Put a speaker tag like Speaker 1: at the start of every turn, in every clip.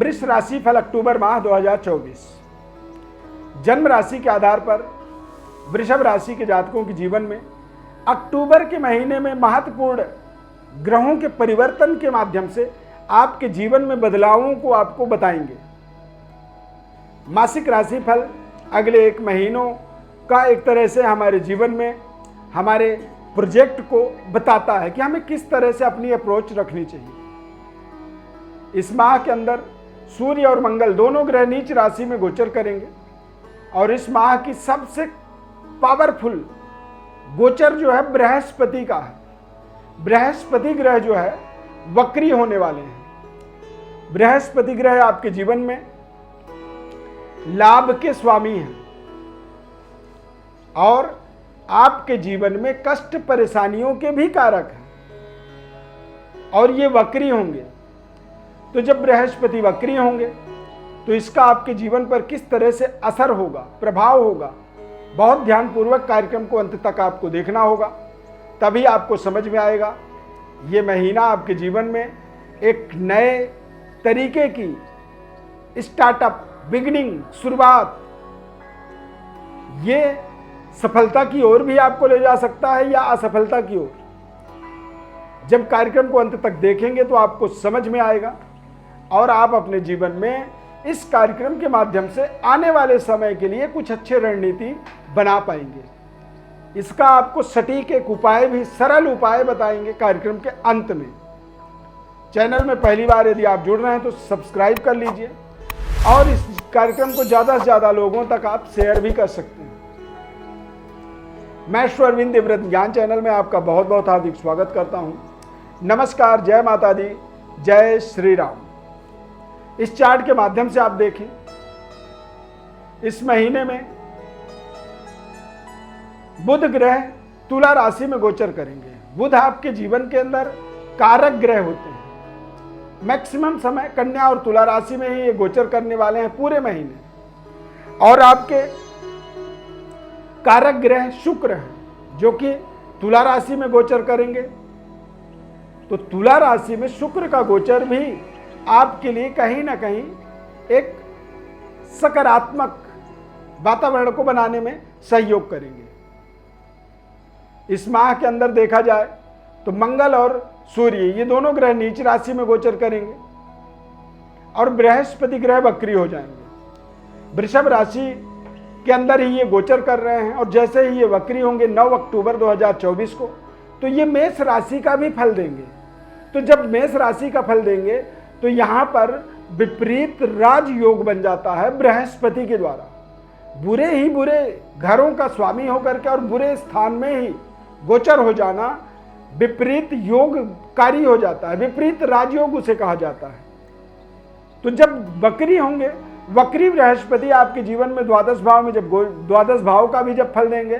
Speaker 1: वृष राशि फल अक्टूबर माह 2024। जन्म राशि के आधार पर वृषभ राशि के जातकों के जीवन में अक्टूबर के महीने में महत्वपूर्ण ग्रहों के परिवर्तन के माध्यम से आपके जीवन में बदलावों को आपको बताएंगे। मासिक राशि फल अगले 1 महीनों का एक तरह से हमारे जीवन में हमारे प्रोजेक्ट को बताता है कि हमें किस तरह से अपनी अप्रोच रखनी चाहिए। इस माह के अंदर सूर्य और मंगल दोनों ग्रह नीच राशि में गोचर करेंगे और इस माह की सबसे पावरफुल गोचर जो है बृहस्पति का है। बृहस्पति ग्रह जो है वक्री होने वाले हैं। बृहस्पति ग्रह आपके जीवन में लाभ के स्वामी हैं और आपके जीवन में कष्ट परेशानियों के भी कारक हैं और ये वक्री होंगे। तो जब बृहस्पति वक्री होंगे तो इसका आपके जीवन पर किस तरह से असर होगा, प्रभाव होगा, बहुत ध्यानपूर्वक कार्यक्रम को अंत तक आपको देखना होगा, तभी आपको समझ में आएगा। ये महीना आपके जीवन में एक नए तरीके की स्टार्टअप, बिगिनिंग, शुरुआत, ये सफलता की ओर भी आपको ले जा सकता है या असफलता की ओर। जब कार्यक्रम को अंत तक देखेंगे तो आपको समझ में आएगा और आप अपने जीवन में इस कार्यक्रम के माध्यम से आने वाले समय के लिए कुछ अच्छे रणनीति बना पाएंगे। इसका आपको सटीक एक उपाय भी, सरल उपाय बताएंगे कार्यक्रम के अंत में। चैनल में पहली बार यदि आप जुड़ रहे हैं तो सब्सक्राइब कर लीजिए और इस कार्यक्रम को ज़्यादा से ज़्यादा लोगों तक आप शेयर भी कर सकते हैं। मैं अरविंद देवव्रत ज्ञान चैनल में आपका बहुत बहुत हार्दिक स्वागत करता हूं। नमस्कार, जय माता दी, जय श्री राम। इस चार्ट के माध्यम से आप देखें, इस महीने में बुध ग्रह तुला राशि में गोचर करेंगे। बुध आपके जीवन के अंदर कारक ग्रह होते हैं। मैक्सिमम समय कन्या और तुला राशि में ही ये गोचर करने वाले हैं पूरे महीने। और आपके कारक ग्रह शुक्र हैं जो कि तुला राशि में गोचर करेंगे। तो तुला राशि में शुक्र का गोचर भी आपके लिए कहीं ना कहीं एक सकारात्मक वातावरण को बनाने में सहयोग करेंगे। इस माह के अंदर देखा जाए तो मंगल और सूर्य ये दोनों ग्रह नीच राशि में गोचर करेंगे और बृहस्पति ग्रह वक्री हो जाएंगे। वृषभ राशि के अंदर ही ये गोचर कर रहे हैं और जैसे ही ये वक्री होंगे 9 अक्टूबर 2024 को, तो ये मेष राशि का भी फल देंगे। तो जब मेष राशि का फल देंगे तो यहाँ पर विपरीत राजयोग बन जाता है बृहस्पति के द्वारा। बुरे ही बुरे घरों का स्वामी होकर के और बुरे स्थान में ही गोचर हो जाना विपरीत योगकारी हो जाता है, विपरीत राजयोग उसे कहा जाता है। तो जब वक्री होंगे, वक्री बृहस्पति आपके जीवन में द्वादश भाव में, जब द्वादश भाव का भी जब फल देंगे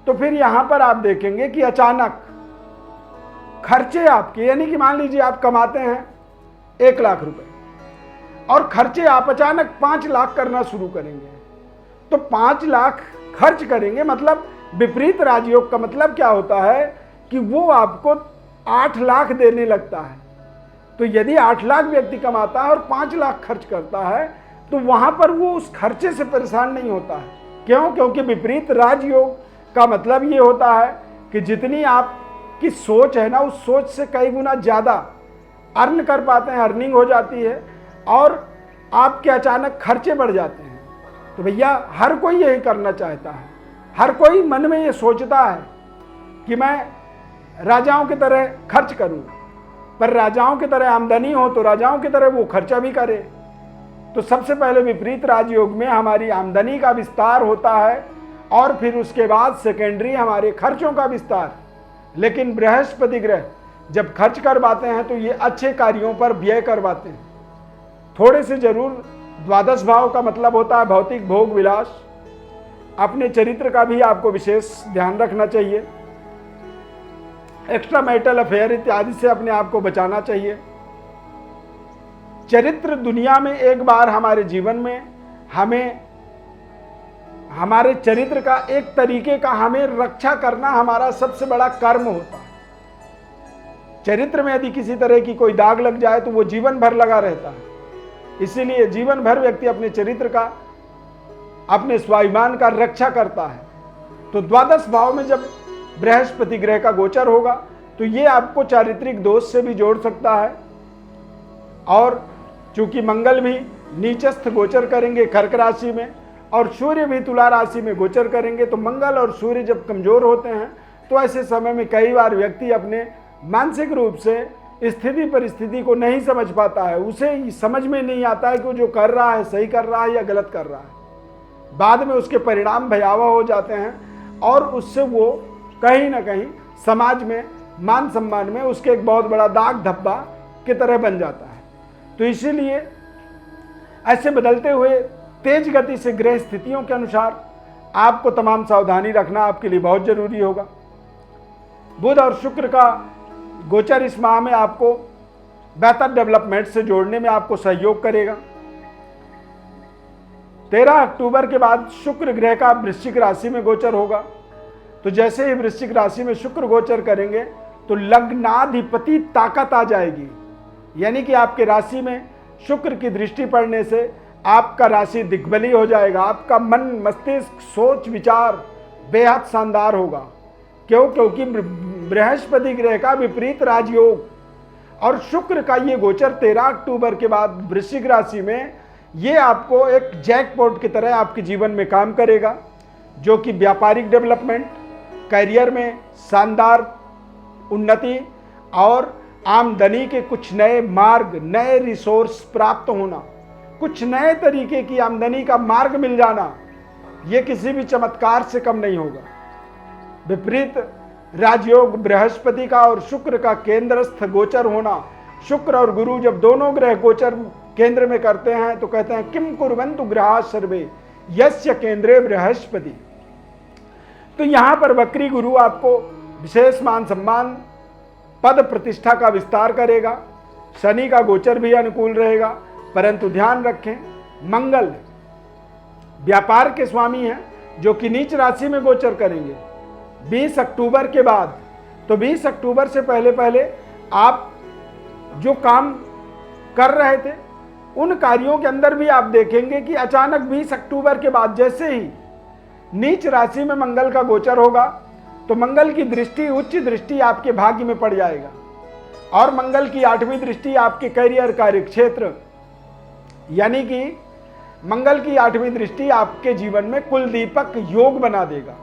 Speaker 1: तो फिर यहां पर आप देखेंगे कि अचानक खर्चे आपके, यानी कि मान लीजिए आप कमाते हैं 1 लाख रुपए और खर्चे आप अचानक 5 लाख करना शुरू करेंगे। तो 5 लाख खर्च करेंगे, मतलब विपरीत राजयोग का मतलब क्या होता है कि वो आपको 8 लाख देने लगता है। तो यदि 8 लाख व्यक्ति कमाता है और 5 लाख खर्च करता है तो वहां पर वो उस खर्चे से परेशान नहीं होता है। क्यों? क्योंकि विपरीत राजयोग का मतलब ये होता है कि जितनी आपकी सोच है ना, उस सोच से कई गुना ज़्यादा अर्न कर पाते हैं, अर्निंग हो जाती है और आपके अचानक खर्चे बढ़ जाते हैं। तो भैया हर कोई यही करना चाहता है, हर कोई मन में ये सोचता है कि मैं राजाओं की तरह खर्च करूं, पर राजाओं की तरह आमदनी हो तो राजाओं की तरह वो खर्चा भी करे। तो सबसे पहले विपरीत राजयोग में हमारी आमदनी का विस्तार होता है और फिर उसके बाद सेकेंडरी हमारे खर्चों का विस्तार। लेकिन बृहस्पति ग्रह जब खर्च करवाते हैं तो ये अच्छे कार्यों पर व्यय करवाते हैं। थोड़े से जरूर द्वादश भाव का मतलब होता है भौतिक भोग विलास। अपने चरित्र का भी आपको विशेष ध्यान रखना चाहिए। एक्स्ट्रा मैरिटल अफेयर इत्यादि से अपने आप को बचाना चाहिए। चरित्र दुनिया में एक बार हमारे जीवन में हमें हमारे चरित्र का एक तरीके का हमें रक्षा करना हमारा सबसे बड़ा कर्म होता है। चरित्र में यदि किसी तरह की कोई दाग लग जाए तो वो जीवन भर लगा रहता है। इसीलिए जीवन भर व्यक्ति अपने चरित्र का, अपने स्वाभिमान का रक्षा करता है। तो द्वादश भाव में जब बृहस्पति ग्रह का गोचर होगा तो ये आपको चारित्रिक दोष से भी जोड़ सकता है। और चूंकि मंगल भी नीचस्थ गोचर करेंगे कर्क राशि में और सूर्य भी तुला राशि में गोचर करेंगे, तो मंगल और सूर्य जब कमजोर होते हैं तो ऐसे समय में कई बार व्यक्ति अपने मानसिक रूप से स्थिति परिस्थिति को नहीं समझ पाता है। उसे समझ में नहीं आता है कि वो जो कर रहा है सही कर रहा है या गलत कर रहा है। बाद में उसके परिणाम भयावह हो जाते हैं और उससे वो कहीं ना कहीं समाज में, मान सम्मान में उसके एक बहुत बड़ा दाग धब्बा की तरह बन जाता है। तो इसीलिए ऐसे बदलते हुए तेज गति से ग्रह स्थितियों के अनुसार आपको तमाम सावधानी रखना आपके लिए बहुत जरूरी होगा। बुध और शुक्र का गोचर इस माह में आपको बेहतर डेवलपमेंट से जोड़ने में आपको सहयोग करेगा। 13 अक्टूबर के बाद शुक्र ग्रह का वृश्चिक राशि में गोचर होगा। तो जैसे ही वृश्चिक राशि में शुक्र गोचर करेंगे तो लग्नाधिपति ताकत आ जाएगी, यानी कि आपके राशि में शुक्र की दृष्टि पड़ने से आपका राशि दिग्बली हो जाएगा। आपका मन, मस्तिष्क, सोच विचार बेहद शानदार होगा। क्योंकि बृहस्पति ग्रह का विपरीत राजयोग और शुक्र का ये गोचर 13 अक्टूबर के बाद वृश्चिक राशि में ये आपको एक जैकपॉट की तरह आपके जीवन में काम करेगा, जो कि व्यापारिक डेवलपमेंट, करियर में शानदार उन्नति और आमदनी के कुछ नए मार्ग, नए रिसोर्स प्राप्त होना, कुछ नए तरीके की आमदनी का मार्ग मिल जाना, ये किसी भी चमत्कार से कम नहीं होगा। विपरीत राजयोग बृहस्पति का और शुक्र का केंद्रस्थ गोचर होना, शुक्र और गुरु जब दोनों ग्रह गोचर केंद्र में करते हैं तो कहते हैं किम कुर्वन्तु ग्रहा सर्वे यस्य केंद्रे बृहस्पति। तो यहां पर वक्री गुरु आपको विशेष मान सम्मान, पद प्रतिष्ठा का विस्तार करेगा। शनि का गोचर भी अनुकूल रहेगा, परंतु ध्यान रखें मंगल व्यापार के स्वामी हैं जो कि नीच राशि में गोचर करेंगे 20 अक्टूबर के बाद। तो 20 अक्टूबर से पहले पहले आप जो काम कर रहे थे उन कार्यों के अंदर भी आप देखेंगे कि अचानक 20 अक्टूबर के बाद जैसे ही नीच राशि में मंगल का गोचर होगा तो मंगल की दृष्टि, उच्च दृष्टि आपके भाग्य में पड़ जाएगा और मंगल की 8वीं दृष्टि आपके करियर, कार्य क्षेत्र, यानी कि मंगल की 8वीं दृष्टि आपके जीवन में कुल दीपक योग बना देगा।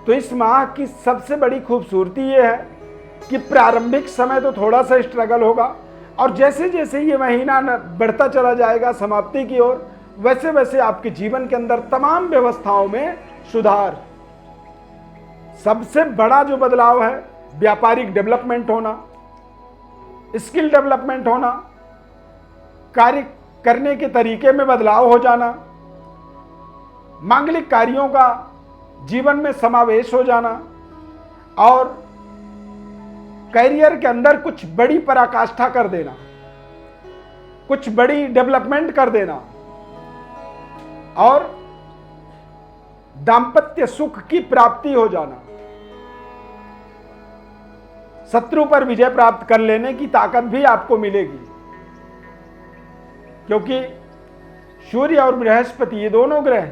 Speaker 1: तो इस माह की सबसे बड़ी खूबसूरती यह है कि प्रारंभिक समय तो थोड़ा सा स्ट्रगल होगा और जैसे जैसे ये महीना बढ़ता चला जाएगा समाप्ति की ओर, वैसे वैसे आपके जीवन के अंदर तमाम व्यवस्थाओं में सुधार। सबसे बड़ा जो बदलाव है व्यापारिक डेवलपमेंट होना, स्किल डेवलपमेंट होना, कार्य करने के तरीके में बदलाव हो जाना, मांगलिक कार्यों का जीवन में समावेश हो जाना और करियर के अंदर कुछ बड़ी पराकाष्ठा कर देना, कुछ बड़ी डेवलपमेंट कर देना और दांपत्य सुख की प्राप्ति हो जाना, शत्रु पर विजय प्राप्त कर लेने की ताकत भी आपको मिलेगी। क्योंकि सूर्य और बृहस्पति ये दोनों ग्रह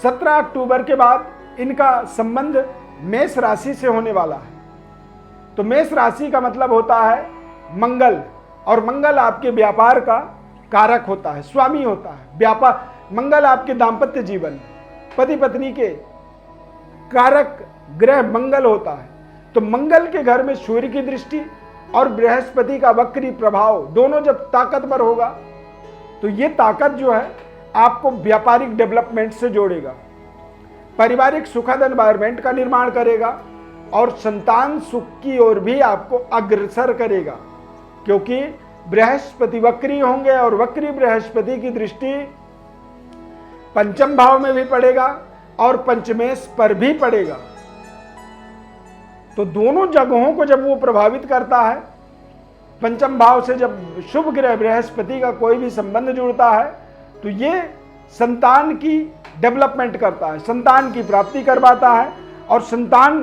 Speaker 1: 17 अक्टूबर के बाद इनका संबंध मेष राशि से होने वाला है। तो मेष राशि का मतलब होता है मंगल, और मंगल आपके व्यापार का कारक होता है, स्वामी होता है। व्यापार मंगल आपके दांपत्य जीवन, पति पत्नी के कारक ग्रह मंगल होता है। तो मंगल के घर में सूर्य की दृष्टि और बृहस्पति का वक्री प्रभाव दोनों जब ताकतवर होगा तो ये ताकत जो है आपको व्यापारिक डेवलपमेंट से जोड़ेगा, पारिवारिक सुखद एनवायरमेंट का निर्माण करेगा और संतान सुख की ओर भी आपको अग्रसर करेगा। क्योंकि बृहस्पति वक्री होंगे और वक्री बृहस्पति की दृष्टि पंचम भाव में भी पड़ेगा और पंचमेश पर भी पड़ेगा। तो दोनों जगहों को जब वो प्रभावित करता है, पंचम भाव से जब शुभ ग्रह बृहस्पति का कोई भी संबंध जुड़ता है तो ये संतान की डेवलपमेंट करता है, संतान की प्राप्ति करवाता है और संतान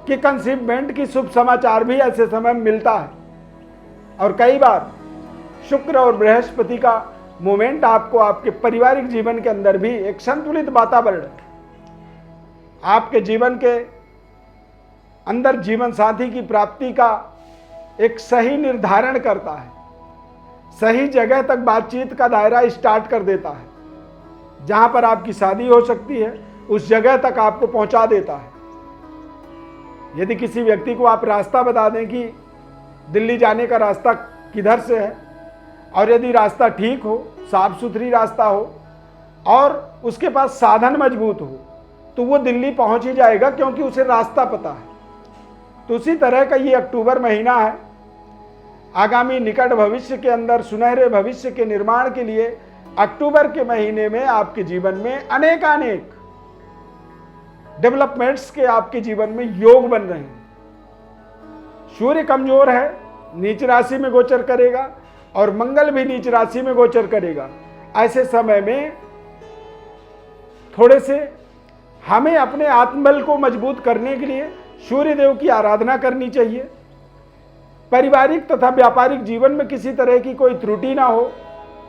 Speaker 1: के कंसीवमेंट की शुभ समाचार भी ऐसे समय में मिलता है। और कई बार शुक्र और बृहस्पति का मोमेंट आपको आपके पारिवारिक जीवन के अंदर भी एक संतुलित वातावरण, आपके जीवन के अंदर जीवन साथी की प्राप्ति का एक सही निर्धारण करता है, सही जगह तक बातचीत का दायरा स्टार्ट कर देता है। जहां पर आपकी शादी हो सकती है उस जगह तक आपको पहुंचा देता है। यदि किसी व्यक्ति को आप रास्ता बता दें कि दिल्ली जाने का रास्ता किधर से है, और यदि रास्ता ठीक हो, साफ सुथरी रास्ता हो और उसके पास साधन मजबूत हो, तो वो दिल्ली पहुंच ही जाएगा, क्योंकि उसे रास्ता पता है। तो उसी तरह का ये अक्टूबर महीना है। आगामी निकट भविष्य के अंदर सुनहरे भविष्य के निर्माण के लिए अक्टूबर के महीने में आपके जीवन में अनेकानेक डेवलपमेंट्स के आपके जीवन में योग बन रहे हैं। सूर्य कमजोर है, नीच राशि में गोचर करेगा, और मंगल भी नीच राशि में गोचर करेगा। ऐसे समय में थोड़े से हमें अपने आत्मबल को मजबूत करने के लिए सूर्य देव की आराधना करनी चाहिए। पारिवारिक तथा व्यापारिक जीवन में किसी तरह की कोई त्रुटि ना हो,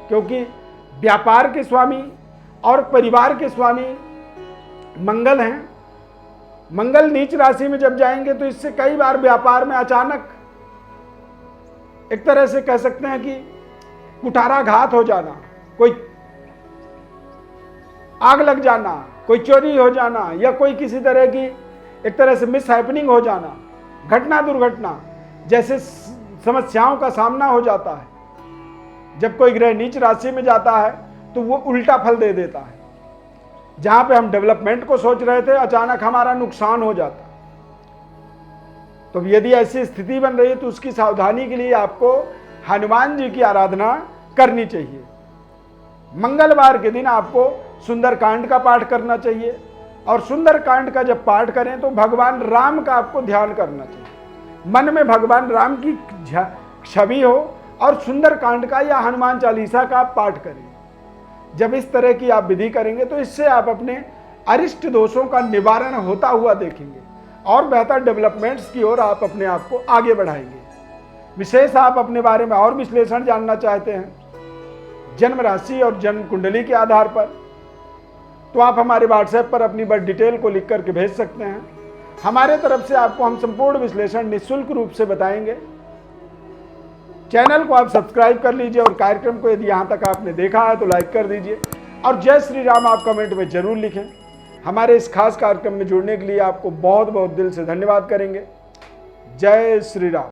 Speaker 1: क्योंकि व्यापार के स्वामी और परिवार के स्वामी मंगल हैं। मंगल नीच राशि में जब जाएंगे तो इससे कई बार व्यापार में अचानक एक तरह से कह सकते हैं कि कुठाराघात हो जाना, कोई आग लग जाना, कोई चोरी हो जाना, या कोई किसी तरह की एक तरह से मिस हैपनिंग हो जाना, घटना दुर्घटना जैसे समस्याओं का सामना हो जाता है। जब कोई ग्रह नीच राशि में जाता है तो वो उल्टा फल दे देता है। जहां पे हम डेवलपमेंट को सोच रहे थे, अचानक हमारा नुकसान हो जाता। तो यदि ऐसी स्थिति बन रही है तो उसकी सावधानी के लिए आपको हनुमान जी की आराधना करनी चाहिए। मंगलवार के दिन आपको सुंदरकांड का पाठ करना चाहिए, और सुंदरकांड का जब पाठ करें तो भगवान राम का आपको ध्यान करना चाहिए। मन में भगवान राम की छवि हो और सुंदरकांड का या हनुमान चालीसा का आप पाठ करें। जब इस तरह की आप विधि करेंगे तो इससे आप अपने अरिष्ट दोषों का निवारण होता हुआ देखेंगे और बेहतर डेवलपमेंट्स की ओर आप अपने आप को आगे बढ़ाएंगे। विशेष आप अपने बारे में और विश्लेषण जानना चाहते हैं जन्म राशि और जन्म कुंडली के आधार पर, तो आप हमारे व्हाट्सएप पर अपनी बर्थ डिटेल को लिख करके भेज सकते हैं। हमारे तरफ से आपको हम संपूर्ण विश्लेषण निःशुल्क रूप से बताएंगे। चैनल को आप सब्सक्राइब कर लीजिए, और कार्यक्रम को यदि यहाँ तक आपने देखा है तो लाइक कर दीजिए, और जय श्री राम आप कमेंट में जरूर लिखें। हमारे इस खास कार्यक्रम में जुड़ने के लिए आपको बहुत बहुत दिल से धन्यवाद करेंगे। जय श्री राम।